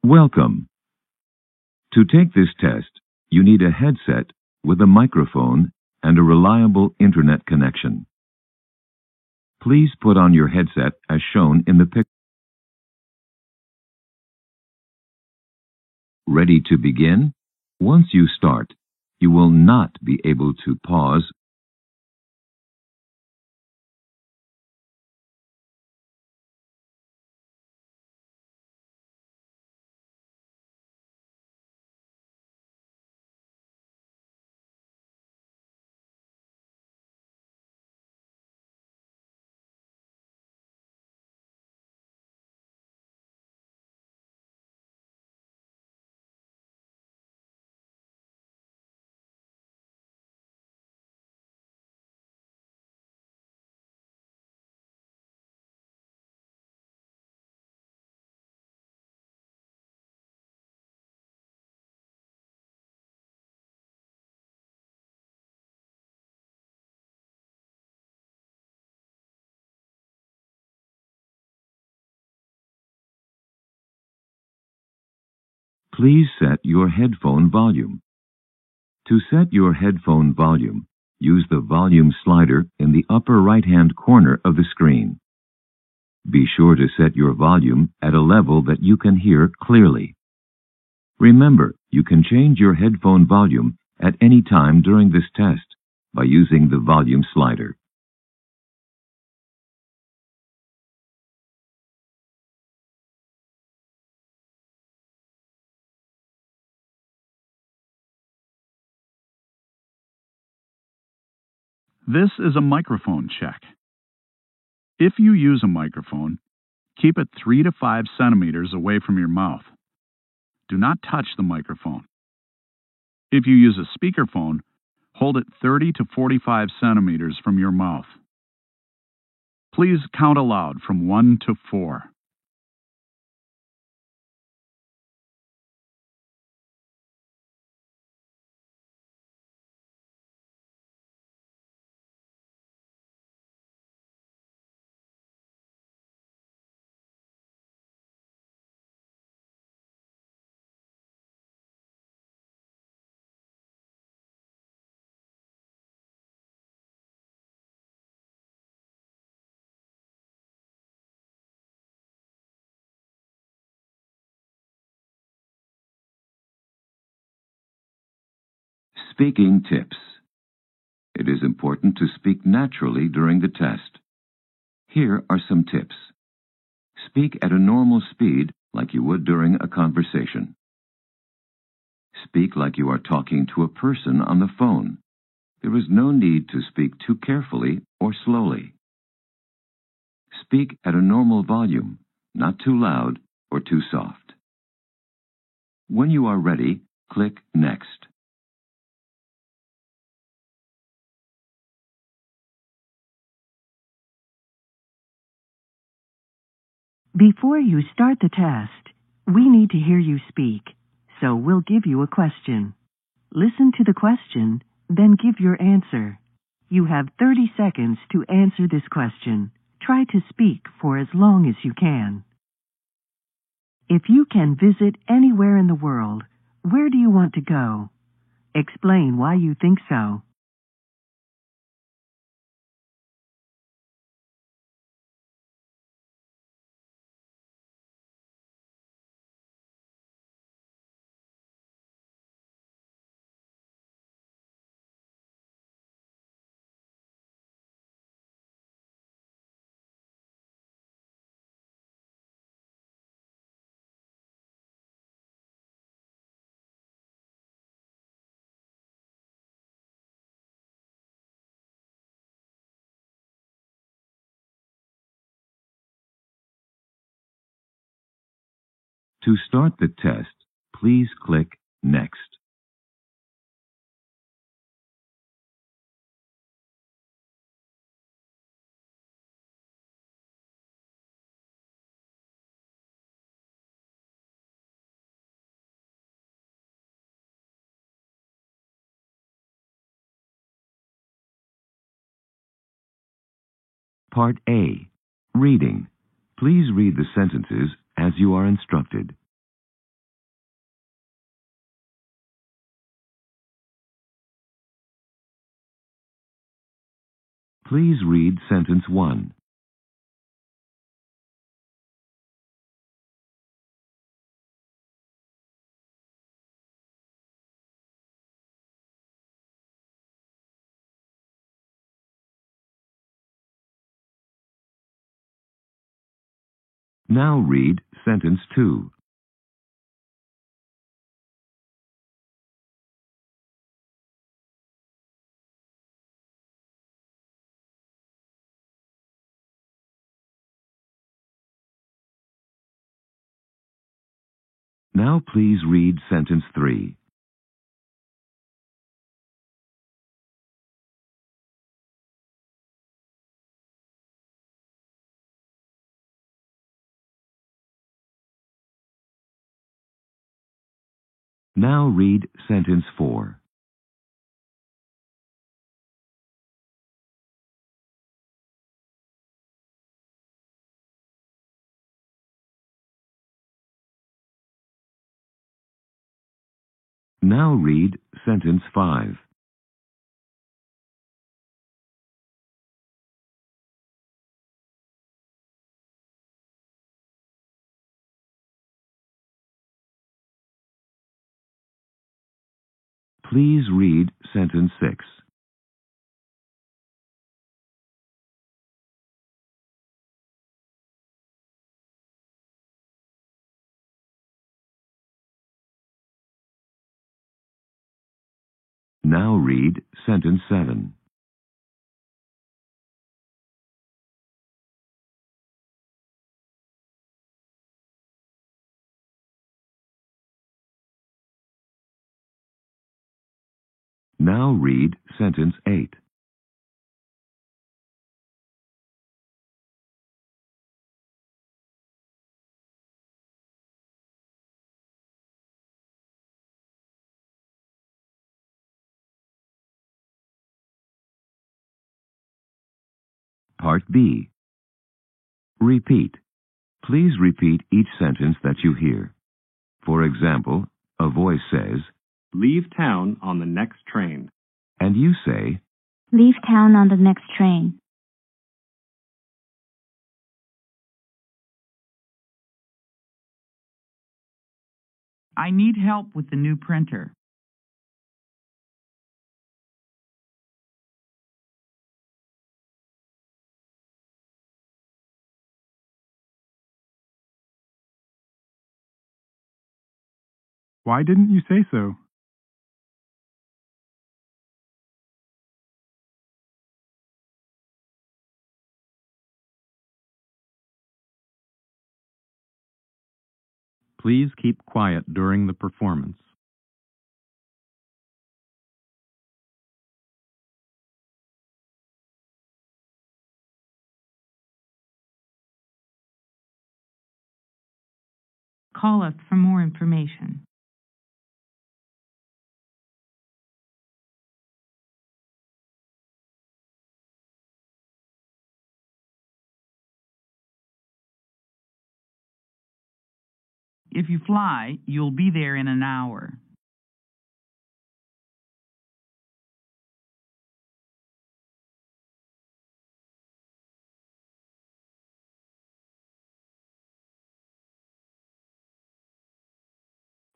Welcome. To take this test, you need a headset with a microphone and a reliable internet connection. Please put on your headset as shown in the picture. Ready to begin? Once you start, you will not be able to pause. Please set your headphone volume. To set your headphone volume, use the volume slider in the upper right-hand corner of the screen. Be sure to set your volume at a level that you can hear clearly. Remember, you can change your headphone volume at any time during this test by using the volume slider. This is a microphone check. If you use a microphone, keep it 3 to 5 centimeters away from your mouth. Do not touch the microphone. If you use a speakerphone, hold it 30 to 45 centimeters from your mouth. Please count aloud from 1 to 4. Speaking tips. It is important to speak naturally during the test. Here are some tips. Speak at a normal speed like you would during a conversation. Speak like you are talking to a person on the phone. There is no need to speak too carefully or slowly. Speak at a normal volume, not too loud or too soft. When you are ready, click Next. Before you start the test, we need to hear you speak, so we'll give you a question. Listen to the question, then give your answer. You have 30 seconds to answer this question. Try to speak for as long as you can. If you can visit anywhere in the world, where do you want to go? Explain why you think so. To start the test, please click Next. Part A. Reading. Please read the sentences as you are instructed. Please read sentence 1. Now read sentence 2. Now please read sentence 3. Now read sentence 4. Now read sentence 5. Please read sentence 6. Now read sentence 7. Now read sentence 8. Part B. Repeat. Please repeat each sentence that you hear. For example, a voice says, Leave town on the next train. and you say, Leave town on the next train. I need help with the new printer. Why didn't you say so? Please keep quiet during the performance. Call us for more information. If you fly, you'll be there in an hour.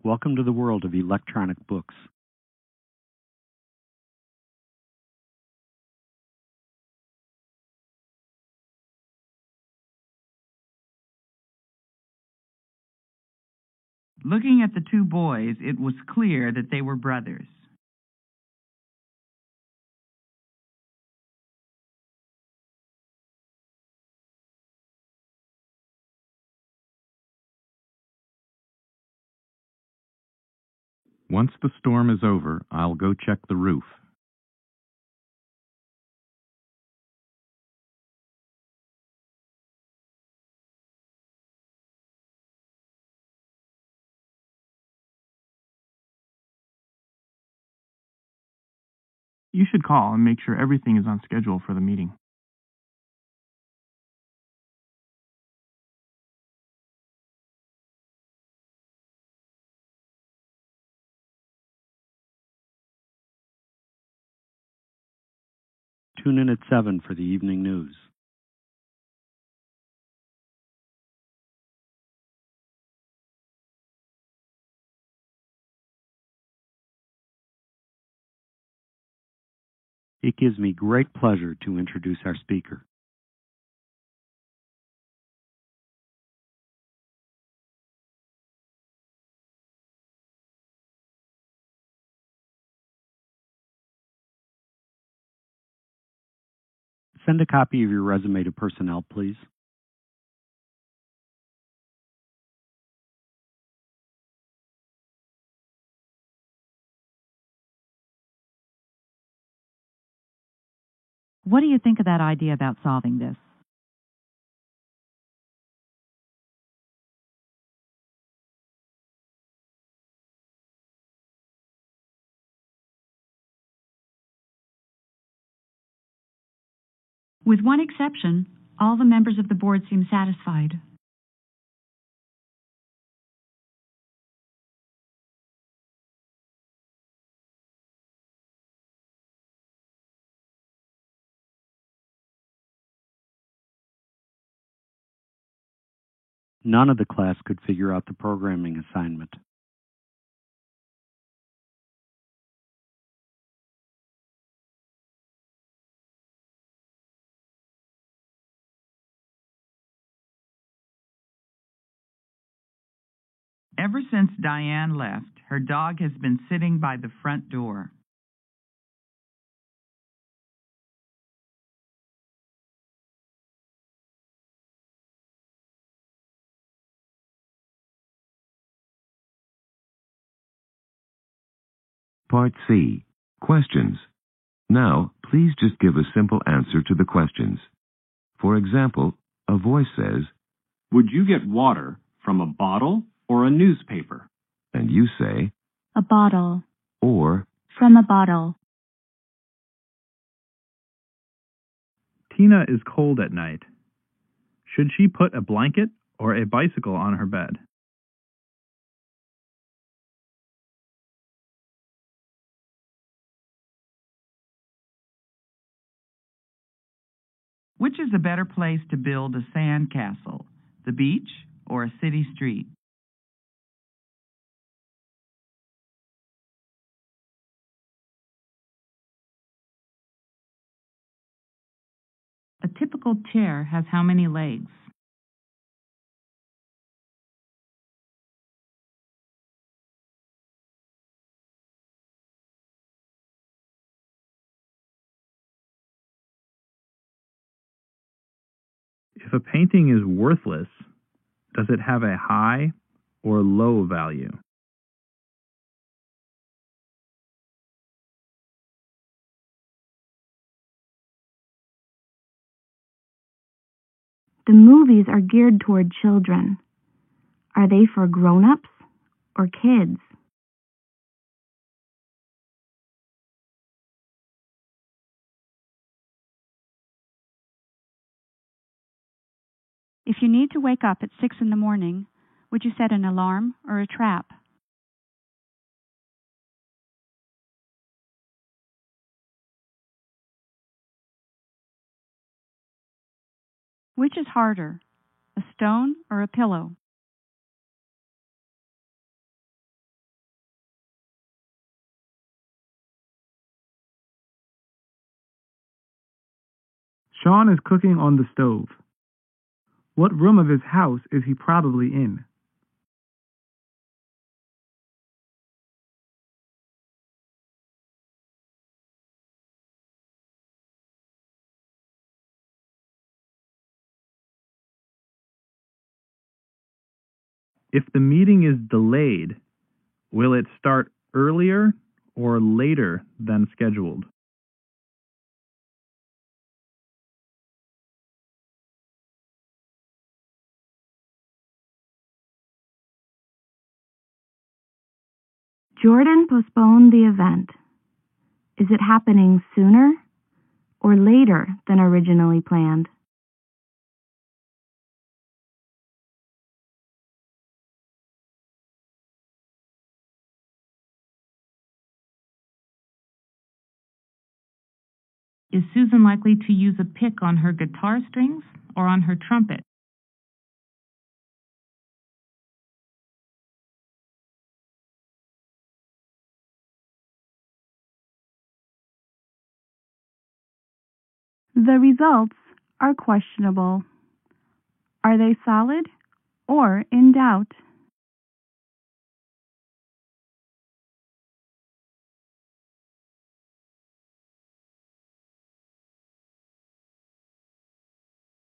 Welcome to the world of electronic books. Looking at the two boys, it was clear that they were brothers. Once the storm is over, I'll go check the roof. You should call and make sure everything is on schedule for the meeting. tune in at 7 for the evening news. It gives me great pleasure to introduce our speaker. Send a copy of your resume to personnel, please. What do you think of that idea about solving this? With one exception, all the members of the board seem satisfied. None of the class could figure out the programming assignment. Ever since Diane left, her dog has been sitting by the front door. Part C. Questions. Now, please just give a simple answer to the questions. For example, a voice says, "Would you get water from a bottle or a newspaper?" and you say, A bottle. or, From a bottle. Tina is cold at night. Should she put a blanket or a bicycle on her bed? Which is a better place to build a sand castle, the beach or a city street? A typical chair has how many legs? If a painting is worthless, does it have a high or low value? The movies are geared toward children. Are they for grown-ups or kids? If you need to wake up at 6 in the morning, would you set an alarm or a trap? Which is harder, a stone or a pillow? Sean is cooking on the stove. What room of his house is he probably in? If the meeting is delayed, will it start earlier or later than scheduled? Jordan postponed the event. Is it happening sooner or later than originally planned? Is Susan likely to use a pick on her guitar strings or on her trumpet? The results are questionable. Are they solid or in doubt?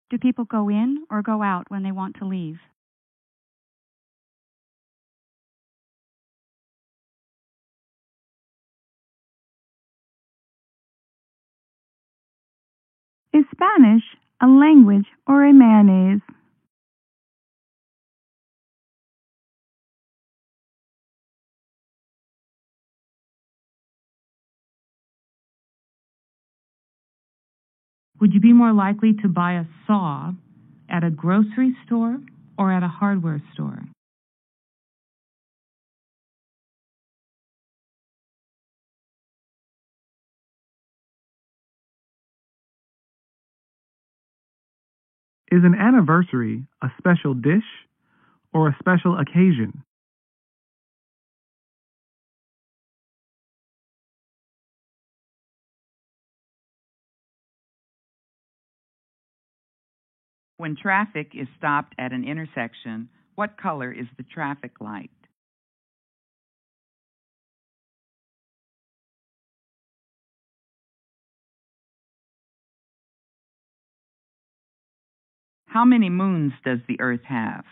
Do people go in or go out when they want to leave? Is Spanish a language or a mayonnaise? Would you be more likely to buy a saw at a grocery store or at a hardware store? Is an anniversary a special dish or a special occasion? When traffic is stopped at an intersection, what color is the traffic light? How many moons does the Earth have?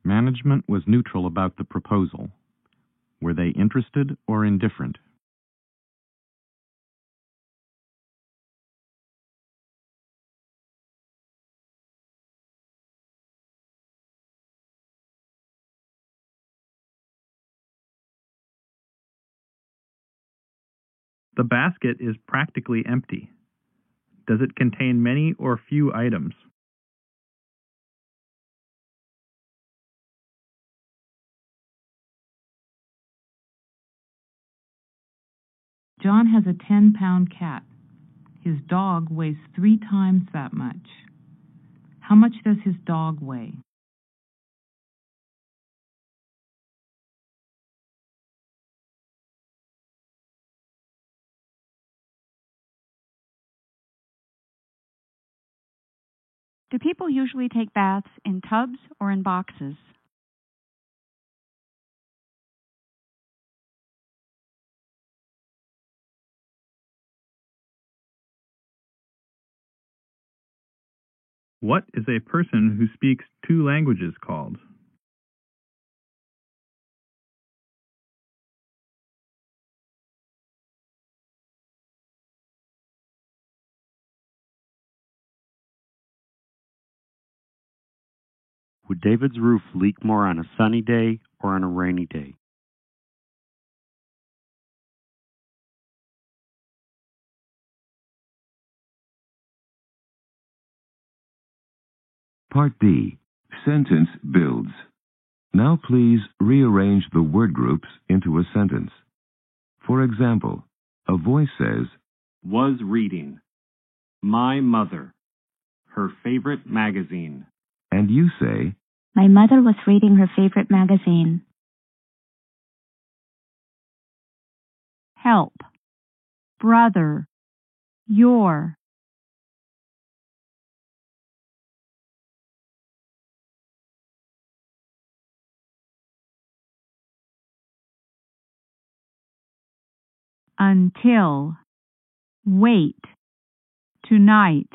Management was neutral about the proposal. Were they interested or indifferent? The basket is practically empty. Does it contain many or few items? John has a 10-pound cat. His dog weighs 3 times that much. How much does his dog weigh? Do people usually take baths in tubs or in boxes? What is a person who speaks 2 languages called? Would David's roof leak more on a sunny day or on a rainy day? Part B. Sentence builds. Now please rearrange the word groups into a sentence. For example, a voice says, Was reading. My mother. Her favorite magazine. and you say, My mother was reading her favorite magazine. Help. Brother. Your. Until. Wait. Tonight.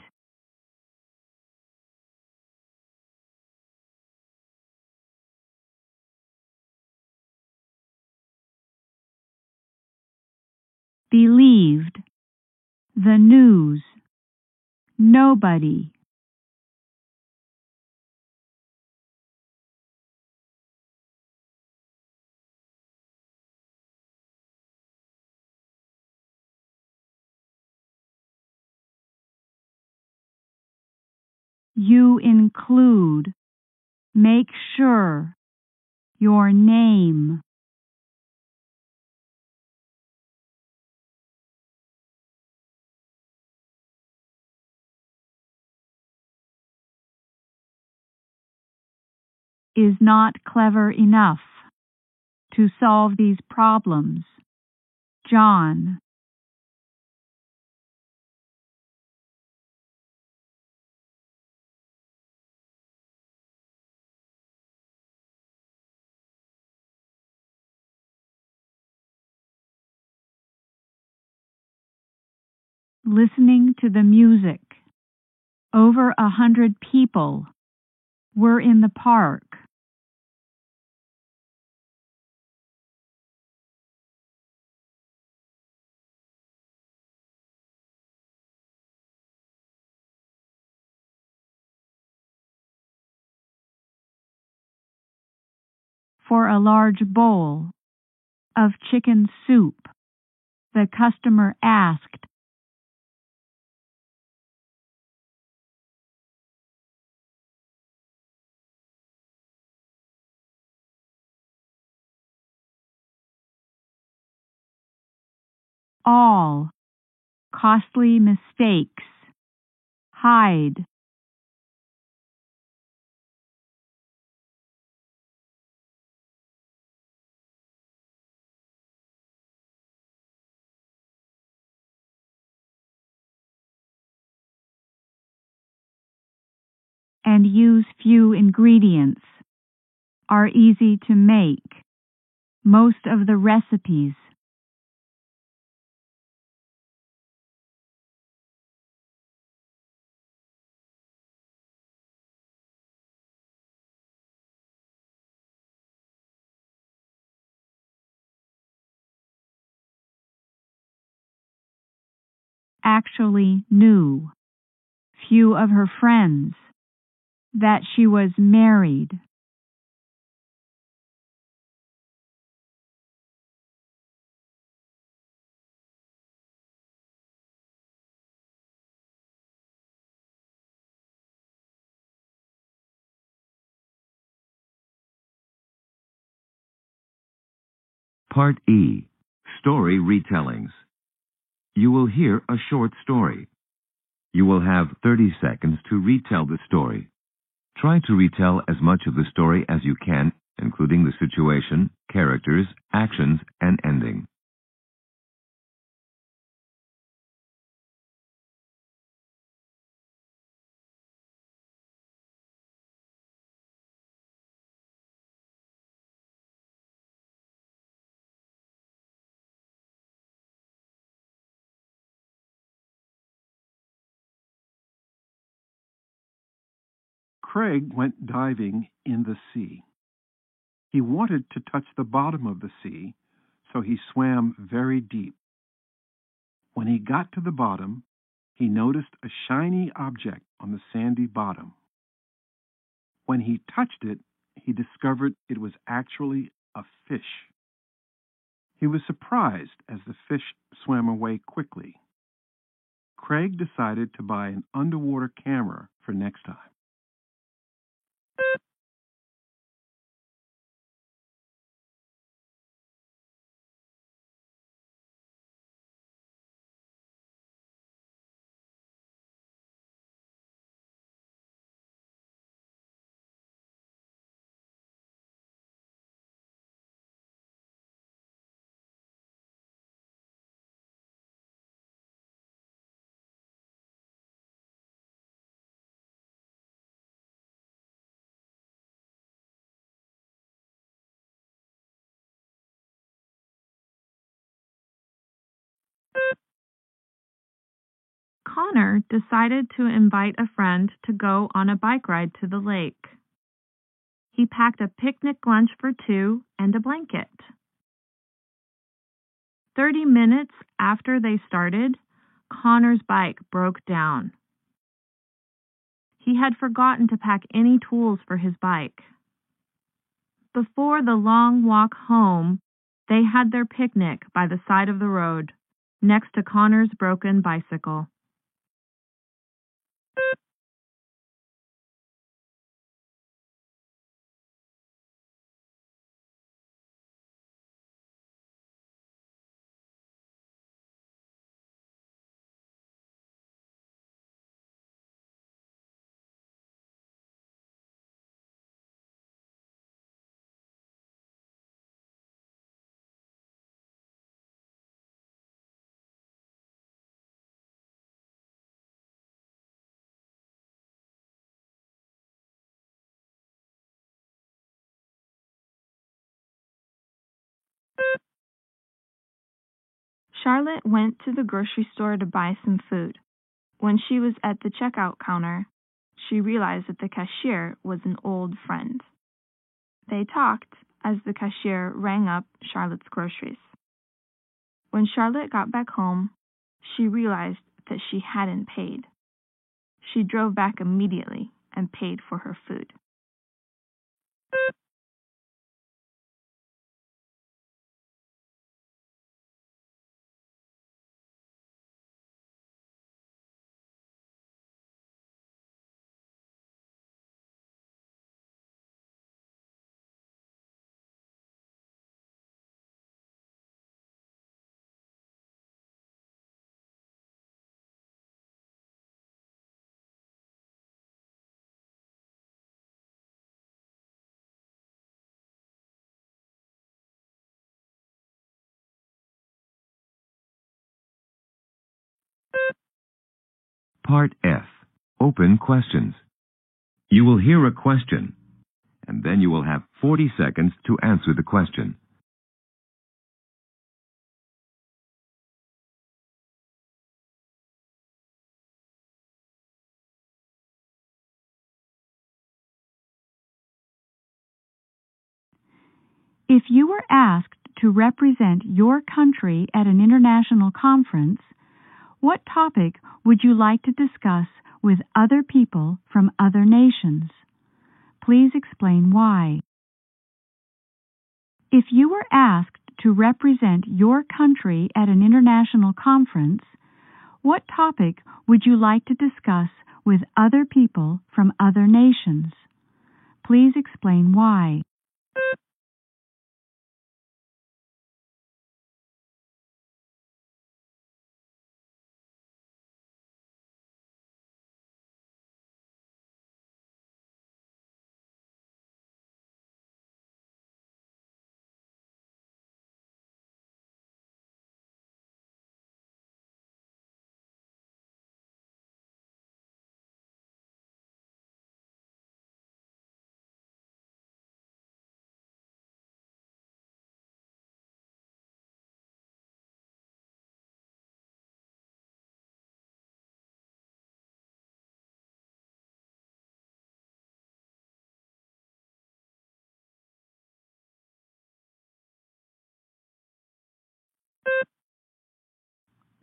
Believed. The news. Nobody. You include, make sure, your name. Is not clever enough to solve these problems. John. Listening to the music. Over 100 people were in the park. For a large bowl of chicken soup, the customer asked, all costly mistakes hide. And use few ingredients, are easy to make. Most of the recipes. Actually knew, few of her friends, that she was married. Part E. Story Retellings. You will hear a short story. You will have 30 seconds to retell the story. Try to retell as much of the story as you can, including the situation, characters, actions, and ending. Craig went diving in the sea. He wanted to touch the bottom of the sea, so he swam very deep. When he got to the bottom, he noticed a shiny object on the sandy bottom. When he touched it, he discovered it was actually a fish. He was surprised as the fish swam away quickly. Craig decided to buy an underwater camera for next time. Connor decided to invite a friend to go on a bike ride to the lake. He packed a picnic lunch for two and a blanket. 30 minutes after they started, Connor's bike broke down. He had forgotten to pack any tools for his bike. Before the long walk home, they had their picnic by the side of the road, next to Connor's broken bicycle. Charlotte went to the grocery store to buy some food. When she was at the checkout counter, she realized that the cashier was an old friend. They talked as the cashier rang up Charlotte's groceries. When Charlotte got back home, she realized that she hadn't paid. She drove back immediately and paid for her food. Part F. Open questions. You will hear a question, and then you will have 40 seconds to answer the question. If you were asked to represent your country at an international conference, what topic would you like to discuss with other people from other nations? Please explain why. If you were asked to represent your country at an international conference, what topic would you like to discuss with other people from other nations? Please explain why.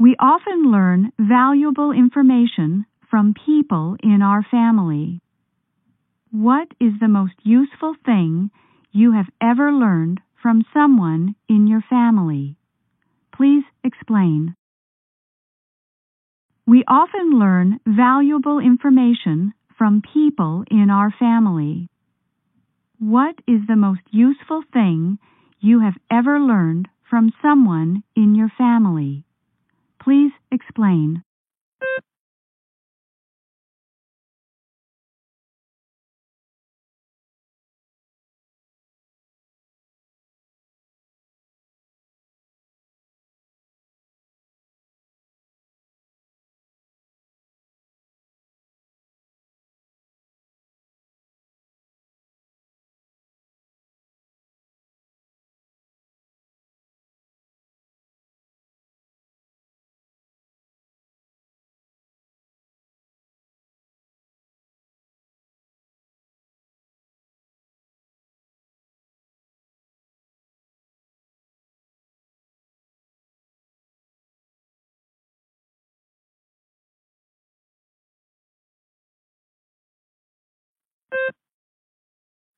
We often learn valuable information from people in our family. What is the most useful thing you have ever learned from someone in your family? Please explain. We often learn valuable information from people in our family. What is the most useful thing you have ever learned from someone in your family? Please explain.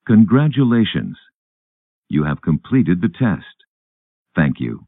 Congratulations! You have completed the test. Thank you.